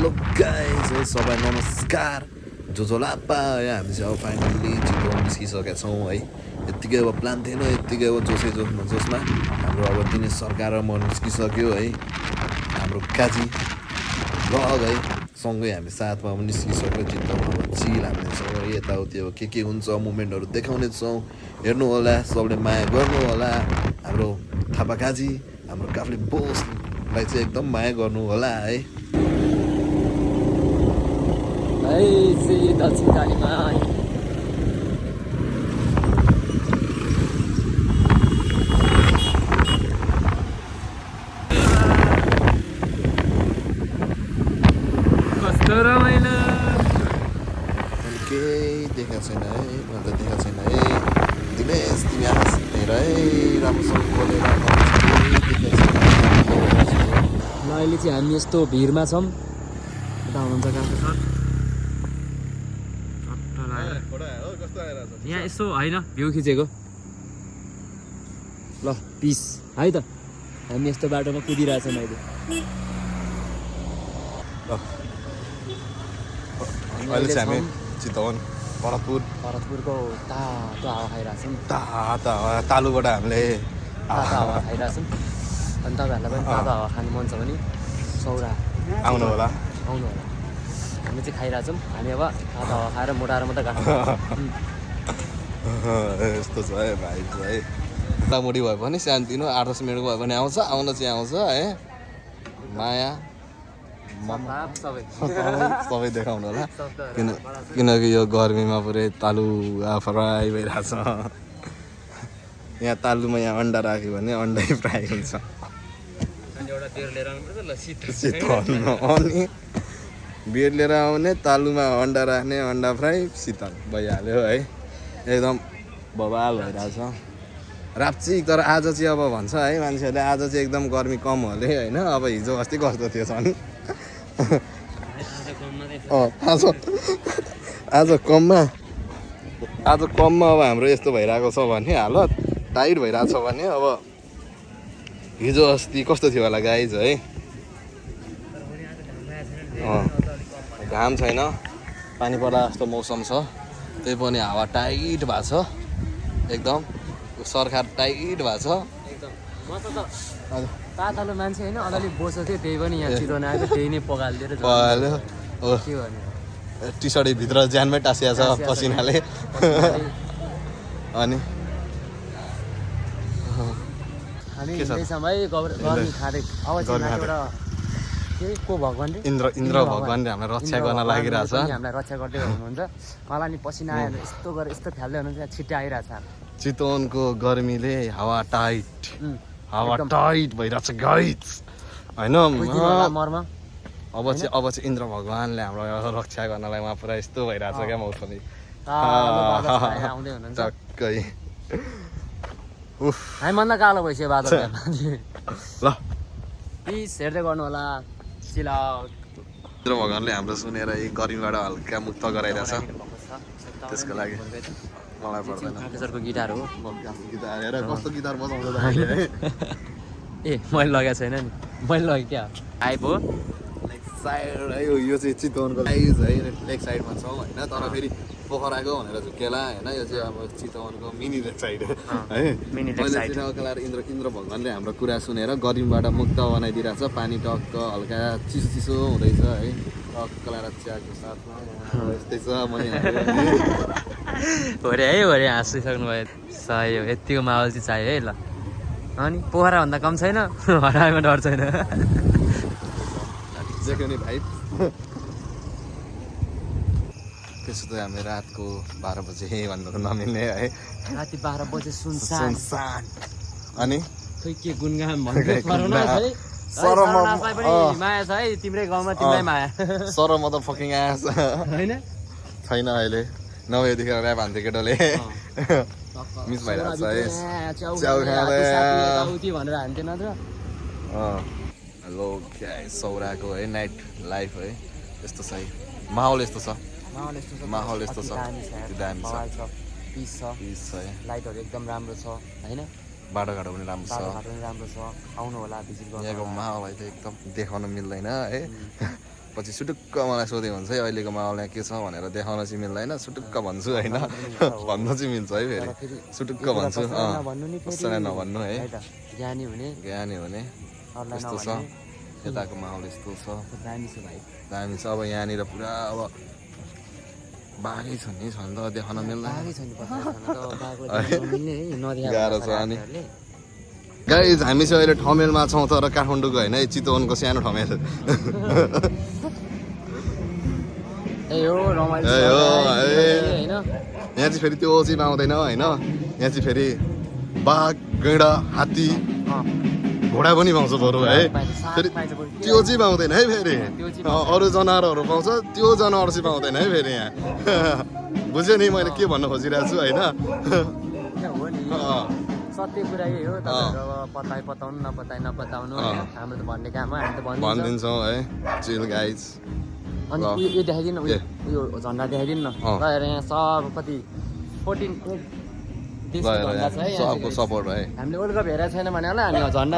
Hello guys है सबै नमस्कार जो लापा है हामी चाहिँ अब फाइनल्ली चितवन निस्किसकेका छौँ है यत्तिकै अब प्लान थिएन यत्तिकै अब जोसमा हाम्रो अब दिनेश सरकार र म निस्किसक्यो है हाम्रो काजी भ्लग है सँगै हामी साथमा अब निस्किसक्यो चितवन अब चिल हामीले यताउति अब के हुन्छ मुभमेन्टहरू देखाउने छौँ हेर्नु होला सबले माया गर्नु होला हाम्रो थापा काजी हाम्रो काफ्ले बोसलाई चाहिँ एकदम माया गर्नु होला है दक्षिण कालीमा कस्तो रमाइलो केही देखाएको छैन है मैले त देखाएको छैन है दिनेश तिमी हेर है राम्रोसँग खोलेर अहिले चाहिँ हामी यस्तो भिडमा छौँ यता हुनुहुन्छ काका सर यहाँ यसो होइन भ्यू खिचेको ल पिस है त हामी यस्तो बाटोमा कुदिरहेछौँ अहिले अहिले चाहिँ हामी चितवन भरतपुरको तातो हावा खाइरहेछौँ तालुबाट हामीले तातो हावा खाइरहेछौँ अनि तपाईँहरूलाई पनि तातो हावा खानु मन छ भने सौरा आउनु होला हामी चाहिँ खाइरहेछौँ हामी अब तातो हावा खाएर मोटाएर मात्रै गाड्छौँ यस्तो छ है भाइ है मोटामोटी भयो भने सानोतिनो 8-10 मिनटको भयो भने आउँछ है माया सबै देखाउनु होला किनकि यो गर्मीमा पुरै तालु फ्राई भइरहेछ यहाँ तालुमा यहाँ अन्डा राख्यो भने अन्डै फ्राई हुन्छ अनि बेड लिएर आउने तालुमा अन्डा राख्ने अन्डा फ्राई शीतल भइहाल्यो है एकदम बवाल भइरहेछ राप्ची तर आज चाहिँ अब भन्छ है मान्छेहरूले आज चाहिँ एकदम गर्मी कम होला होइन अब हिजो अस्ति कस्तो थियो झन् आज कममा अब हाम्रो यस्तो भइरहेको छ भने हालत टाइट भइरहेको छ भने अब हिजो अस्ति कस्तो थियो होला गाइज है घाम छैन पानी पर्दा जस्तो मौसम छ त्यही पनि हावा टाइट भएको छ एकदम सरकार टाइट भएको छ तातालो मान्छे होइन अलिअलि बोसो थियो त्यही पनि यहाँ चितवन आएको त्यही नै पगालिदिएर के गर्ने टी सर्ट भित्र ज्यानमै टाँसिया छ पसिनाले अनि हामी हिँड्दैछौँ है गर्मी खाँदै अब चाहिँ को भगवान् इन्द्र भगवान्ले हामीलाई रक्षा गर्न लागिरहेछ हामीलाई रक्षा गर्दै हुनुहुन्छ मलाई नि पसिना आयो भने यस्तो गरेर यस्तो फ्याल्दै हुनुहुन्छ छिट्टै आइरहेछ चितवनको गर्मीले हावा टाइट भइरहेछ गाइज होइन अब चाहिँ इन्द्र भगवान्ले हाम्रो रक्षा गर्नलाई उहाँ पुरा यस्तो भइरहेछ क्या मौसमी टक्कै हामीभन्दा कालो भइसक्यो बादल ल प्लिज हेर्दै गर्नु होला इन्द्र भगवान्ले हाम्रो सुनेर यी गर्मीबाट हल्का मुक्त गराइरहेछ त्यसको लागि मलाई पर्दैन सरको गिटार हो गिटार हेर कस्तो गिटार बजाउँछ ए मैले लगेको छैन नि मैले लगेँ क्या आइपो साइड है यो चाहिँ चितवनको साइज है लेक साइडमा छौँ होइन तर फेरि पोखराको भनेर झुक्केला होइन यो चाहिँ अब चितवनको मिनी लेक साइड है इन्द्र भगवान्ले हाम्रो कुरा सुनेर गर्मीबाट मुक्त बनाइदिरहेछ पानी टक्क हल्का चिसो हुँदैछ है टक्क लगाएर चियाको साथमा यस्तै छ मैले भरे हाँसिसक्नु भयो सही हो यतिको माहौल चाहिँ चाहियो है ल अनि पोखराभन्दा कम छैन हराएमा डर छैन भाइ त्यसो त हामी रातको 12 बजे भन्नु नमिल्ने है राति 12 बजे सुनसान अनि खोइ के गुनगान भन्दै माया छ है तिम्रै गाउँमा तिम्रै माया सर म त फकिङ आएछ हैन छैन अहिले 9 बजेदेखि ऱ्याप हान्थ्यो केटोले मिस भइरहेछ है च्याउ खाँदै भनेर हान्थेन त हेलो सौराको है नाइट लाइफ है यस्तो छ है माहौल यस्तो छ दामी छ पिस छ लाइटहरू एकदम राम्रो छ होइन बाटोघाटो पनि राम्रो छ आउनु होला भिजिट गर्नु यहाँको माहौल चाहिँ एकदम देखाउन मिल्दैन है पछि सुटुक्क मलाई सोध्यो भने चाहिँ अहिलेको माहौल यहाँ के छ भनेर देखाउन चाहिँ मिल्दैन सुटुक्क भन्छु होइन भन्न चाहिँ मिल्छ है फेरि सुटुक्क भन्छु कसैलाई नभन्नु है ज्ञानी हुने यस्तो छ यताको माहौल यस्तो छ दामी छ अब यहाँनिर पुरा अब बाघै छ नि छन् त देखाउन मिल्दैन गाह्रो छ अनि गाइज हामी चाहिँ अहिले ठमेलमा छौँ तर काठमाडौँको होइन चितवनको सानो ठमेल यहाँ चाहिँ फेरि त्यो चाहिँ पाउँदैन होइन यहाँ चाहिँ फेरि बाघ गैँडा हात्ती घोडा पनि पाउँछ बरु है फेरि त्यो चाहिँ पाउँदैन है फेरि अरू जनावरहरू पाउँछ त्यो जनावर चाहिँ पाउँदैन है फेरि यहाँ बुझ्यो नि मैले के भन्न खोजिरहेको छु होइन सत्य कुरा यही हो पताउनु नपताउनु हाम्रो त भन्ने काम हो हामी त भनिदिन्छौँ है चिल गाइज अनि यो देखाइदिनु उयो झन्डा देखाइदिनु न ल यहाँ सब कति 14 सबको सपोर्ट है हामीले वर्ल्ड कप हेरेको छैन भने होला हामी झन्डा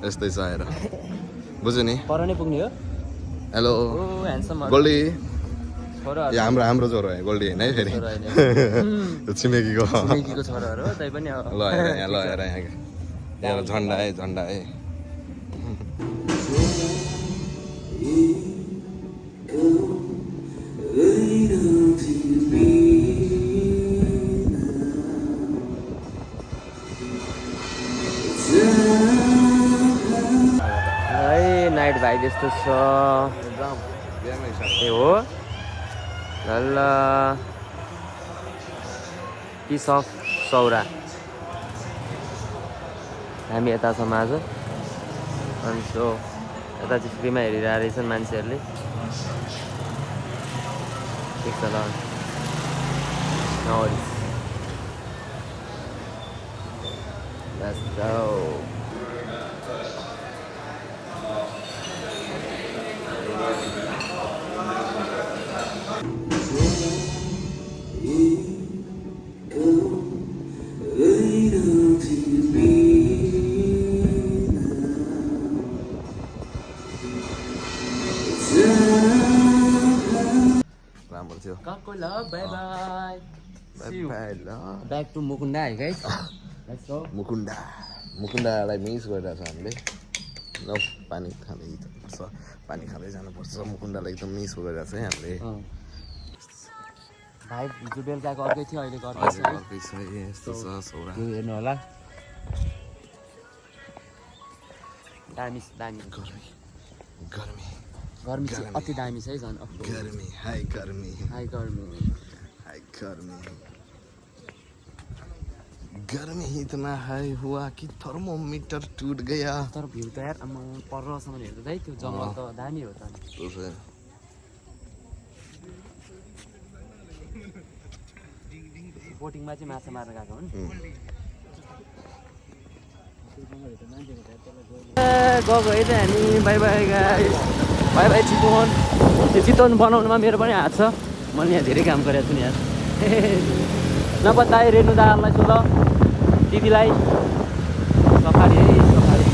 यस्तै छ आएर बुझ्यो नि पर नै पुग्ने हो हेलो गोल्डी हाम्रो छोरो है गोल्डी होइन है फेरि छिमेकीको छोराहरू हो तै पनि ल हेर यहाँ झन्डा है नाइट भाइ जस्तो छ ए हो ल पिस अफ सौरा हामी यता छौँ आज अनि सो यता चाहिँ फ्रीमा हेरिरहेको रहेछन् मान्छेहरूले ठिक छ ल नवरिस Let's go. राम्रो थियो Kako love, bye bye. See you. ल Back to Mukunda, guys. Let's go. मुकुन्दालाई मिस गरिरहेको छ हामीले ल पानी खाँदै जानुपर्छ मुकुन्दालाई एकदम मिस गरिरहेको छ है हामीले भाइ हिजो बेलुकाको अर्कै थियो अहिले अर्कै छ यस्तो छ सौरा त्यो हेर्नु होला दामी गर्मी चाहिँ अति दामी छ है झन् हाई गर्मी गर्मी इतना हाई हुआ कि थर्मोमीटर टूट गया तर भ्यू त यार परसम्म हेर्दा है त्यो जङ्गल त दामी हो त बोटिङमा चाहिँ माछा मार्न गएको हो नि गएको है त हामी बाई बाई चितवन त्यो चितवन बनाउनुमा मेरो पनि हात छ मैले यहाँ धेरै काम गरेको छु नि यार नपत्ताए रेणु दाहरूलाई सोध दिदीलाई सफारी है सफारी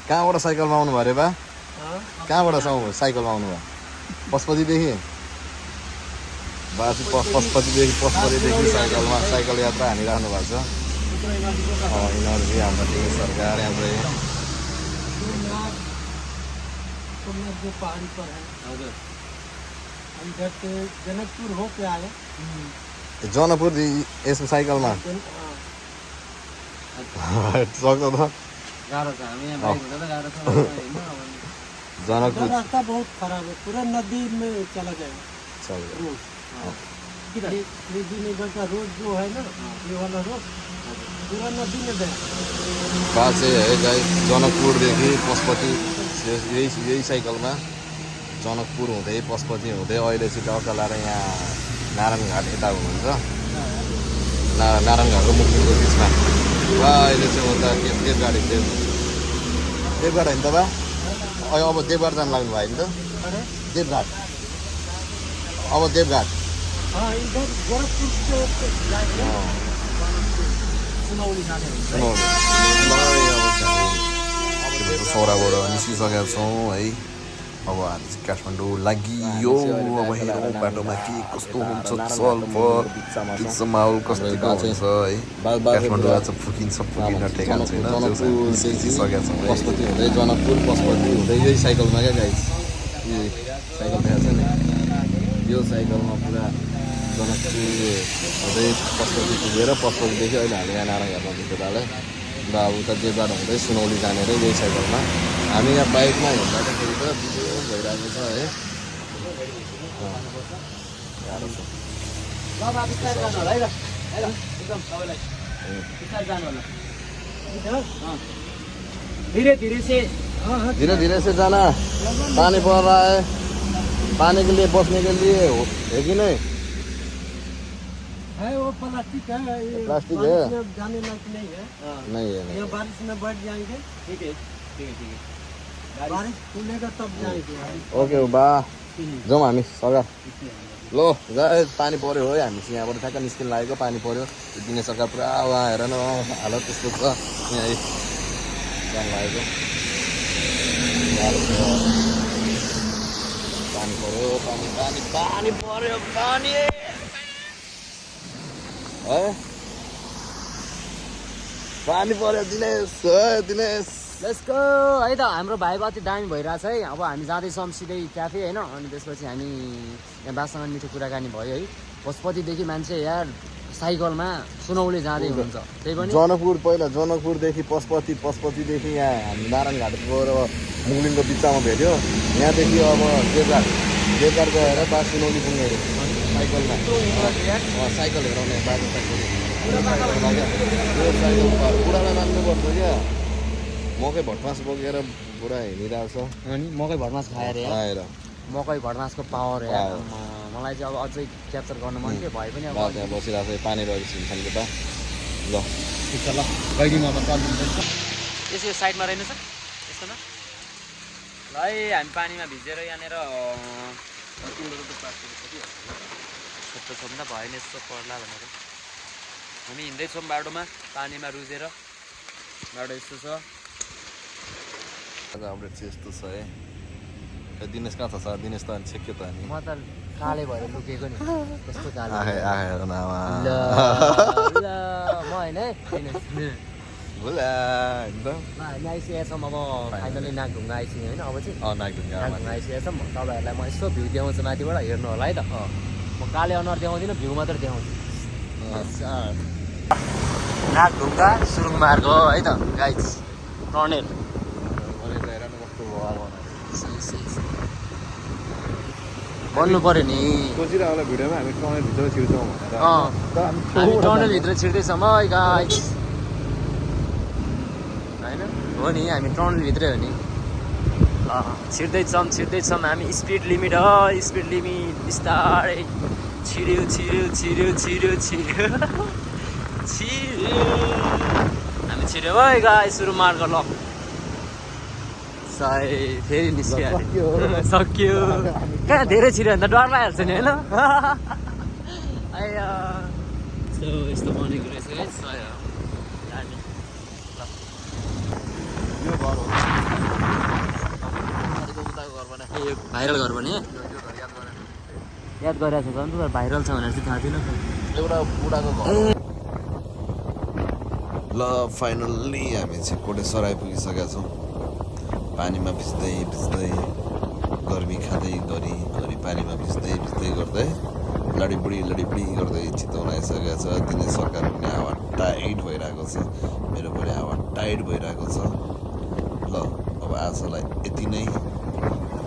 कहाँबाट साइकलमा आउनु भयो अरे बा कहाँबाट साइकलमा आउनु भयो पशुपतिदेखि बा चाहिँ पशुपतिदेखि साइकल यात्रा हानिराख्नु भएको छ यिनीहरू चाहिँ हाम्रो टिभी सरकार यहाँ चाहिँ जो पहाड़ी पर है हम इधर से जनकपुर होके आए जनकपुर यसमा साइकलमा सक्छ त गाह्रो छ हामी यहाँ बाइक हुँदा त गाह्रो छ होइन जनकपुर रास्ता बहुत खराब है पूरा नदी में चला जाएगा चल रोड नदी में का रोड जो है ना ये वाला रोड पूरा नदी में गया बा चाहिँ है गाई जनकपुरदेखि पशुपति यही साइकलमा जनकपुर हुँदै पशुपति हुँदै अहिले चाहिँ टक्क लाएर यहाँ नारायणघाट यता हुनुहुन्छ नारायणघाटको मुक्तिको बिचमा बा अहिले चाहिँ उता देवघाट होइन त बा अब देवघाट जानु लाग्नु भयो नि त देवघाट अब देवघाट हाँ इधर गोरखपुर से जाएंगे सुनौली जाने सौराबाट निस्किसकेका छौँ है अब हामी चाहिँ काठमाडौँ लागियो अब हेरौँ बाटोमा के कस्तो हुन्छ चलफल बिच माहौल कस्तो हुन्छ है काठमाडौँ आज फुकिन ठेगान छैन निस्किसकेका छौँ पशुपति हुँदै जनकपुर पशुपति हुँदै यही साइकलमा क्या गाइस यही साइकल देखाएको छ नि यो साइकलमा पुरा जनकपुर हुँदै पशुपति पुगेर पशुपतिदेखि अहिले हामी यहाँ नारायणघाटमा पुगेर र अब उता देवघाट हुँदै सुनौली जाने र यही साइकलमा हामी यहाँ बाइकमा हिँड्दाखेरि त बिजोग भइरहेको छ है गाह्रो छ धीरे धीरे से धीरे से जाना पानी पड़ रहा है पानी के लिए बसने के लिए है कि नहीं है वो प्लास्टिक है ये प्लास्टिक बारिश है? में जाने लायक नहीं है नहीं है यहाँ बारिश में बैठ जाएंगे ठीक है बारिश खुलेगा तब जाएंगे ओके बा जाउँ हामी सरकार लो गए पानी पऱ्यो है हामी चाहिँ यहाँबाट ठ्याक्क निस्किन लागेको पानी पऱ्यो दिने सरकार पुरा उहाँ हेर न हालत त्यस्तो छ यहाँ जानु लागेको पानी पऱ्यो पानी पऱ्यो पानी है पानी पऱ्यो दिनेश लेट्स गो है त हाम्रो भाइको अति दामी भइरहेछ है अब हामी जाँदैछौँ सिधै क्याफे होइन अनि त्यसपछि हामी यहाँ बासँग मिठो कुराकानी भयो है पशुपतिदेखि मान्छे यार साइकलमा सुनौली जाँदै हुनुहुन्छ त्यही पनि जनकपुरदेखि पशुपतिदेखि यहाँ हामी नारायणघाट गएर मुगलिङको बिचमा भेट्यो यहाँदेखि अब देवघाट गएर बा सुनौली पुग्ने अरे साइकलमा साइकल हेराउने बाटो बुढालाई मान्नुपर्छ क्या मकै भटमास बोकेर पुरा हिँडिरहेको छ अनि मकै भटमास खाएर आएर मकै भटमासको पावर यार मलाई चाहिँ अब अझै क्याप्चर गर्नु मन थियो भए पनि अब त्यहाँ बसिरहेको छ पानी रहेको छिन्छन् त ल ठिक छ ल गइदिउँ अब यसो यो साइडमा रहेन सर यस्तो न ल है हामी पानीमा भिजेर यहाँनिर छोटो छ भन्दा भएन यस्तो पर्ला भनेर हामी हिँड्दैछौँ बाटोमा पानीमा रुजेर बाटो यस्तो छ अपडेट चाहिँ यस्तो छ है दिनेश कहाँ छ दिनेश त अनि छेक्यो त अनि म त काले भएर लुकेको नि कस्तो काले आएर नामा ल म होइन है भुला हामी आइसकेका छौँ अब फाइनली नागढुङ्गा आइसक्यो होइन अब चाहिँ नागढुङ्गा नागढुङ्गा आइसकेका छौँ तपाईँहरूलाई म यस्तो भ्यू देखाउँछु माथिबाट हेर्नु होला है त म काले अनुहार देखाउँदिनँ भ्यू मात्र देखाउँछु नागढुङ्गा सुरुङ मार्ग हो है त गाइज टर्नेल भन्नु पऱ्यो नि सोचिरहेको होला भिडियोमा हामी टनलभित्र छिर्छौँ भनेर हामी टनलभित्र छिर्दैछौँ है गाइज होइन हो नि हामी टनलभित्रै हो नि ल छिर्दैछौँ हामी स्पिड लिमिट हो स्पिड लिमिट बिस्तारै छिर्यो हामी छिर्यो है गाइज सुरु मार्ग ल फेरि निस्किहाल्यो सक्यो कहाँ धेरै छिर्यो भने त डर लागिहाल्छ नि होइन आयो यस्तो बनेको रहेछ है यो घर हो भाइरल घर भने याद गरिरहेको छ अन्त भाइरल छ भनेर चाहिँ थाहा थिएन एउटा बुढाको घर ल फाइनल्ली हामी चाहिँ कोटेश्वर आइपुगिसकेका छौँ पानीमा भिज्दै भिज्दै गर्मी खाँदै घरि पानीमा भिज्दै भिज्दै गर्दै लडीबुडी गर्दै चितवन आइसकेको छ दिने सरकार पनि हावा टाइट भइरहेको छ मेरो पनि हावा टाइट भइरहेको छ ल अब आजलाई यति नै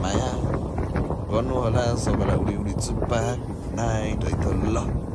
माया गर्नु होला सबैलाई उडी चुप्पा गुड नाइट है त ल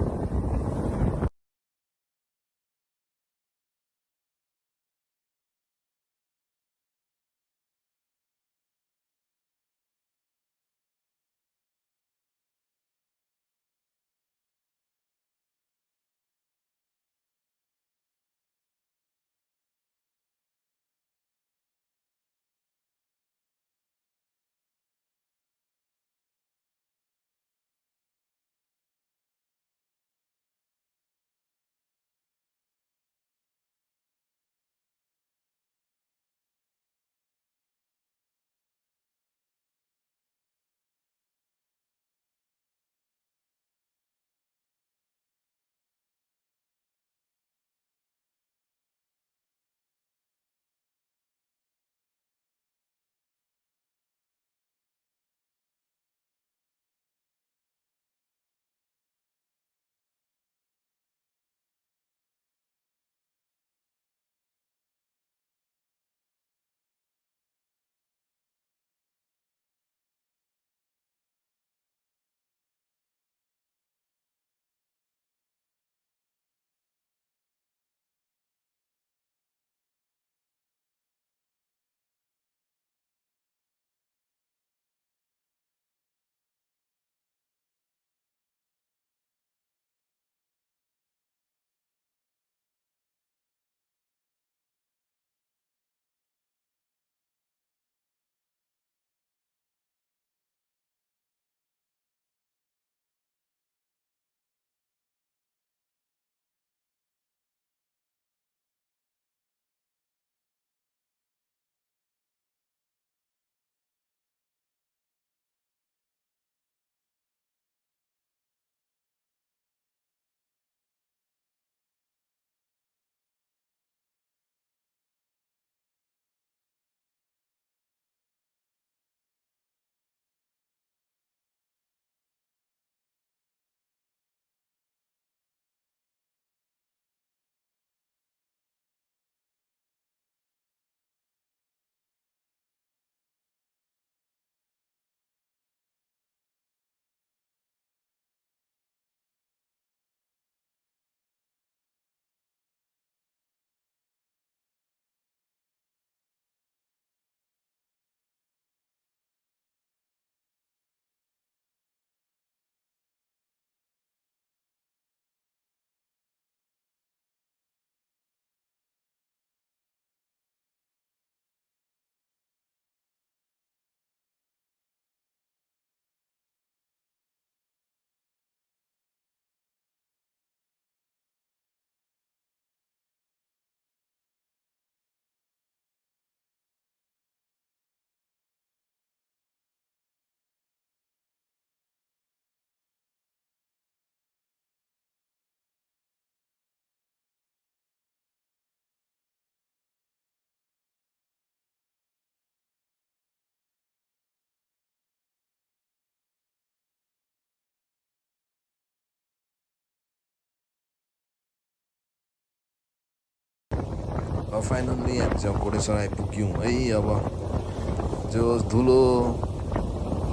अब फाइनल्ली हामी चाहिँ कोटेश्वर आइपुग्यौँ है अब जो धुलो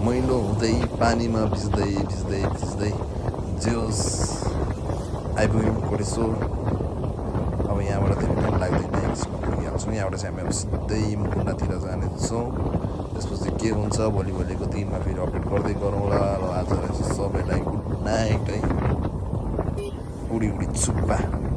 मैलो हुँदै पानीमा भिज्दै जोस् आइपुग्यौँ कोटेश्वर अब यहाँबाट धेरै टाइम लाग्दैन एकछिनमा पुगिहाल्छौँ यहाँबाट चाहिँ हामी अब सिधै मुकुन्डातिर जानेछौँ त्यसपछि के हुन्छ भोलिको दिनमा फेरि अपडेट गर्दै गरौँला र आजलाई चाहिँ सबैलाई गुड नाइट है उडी चुप्पा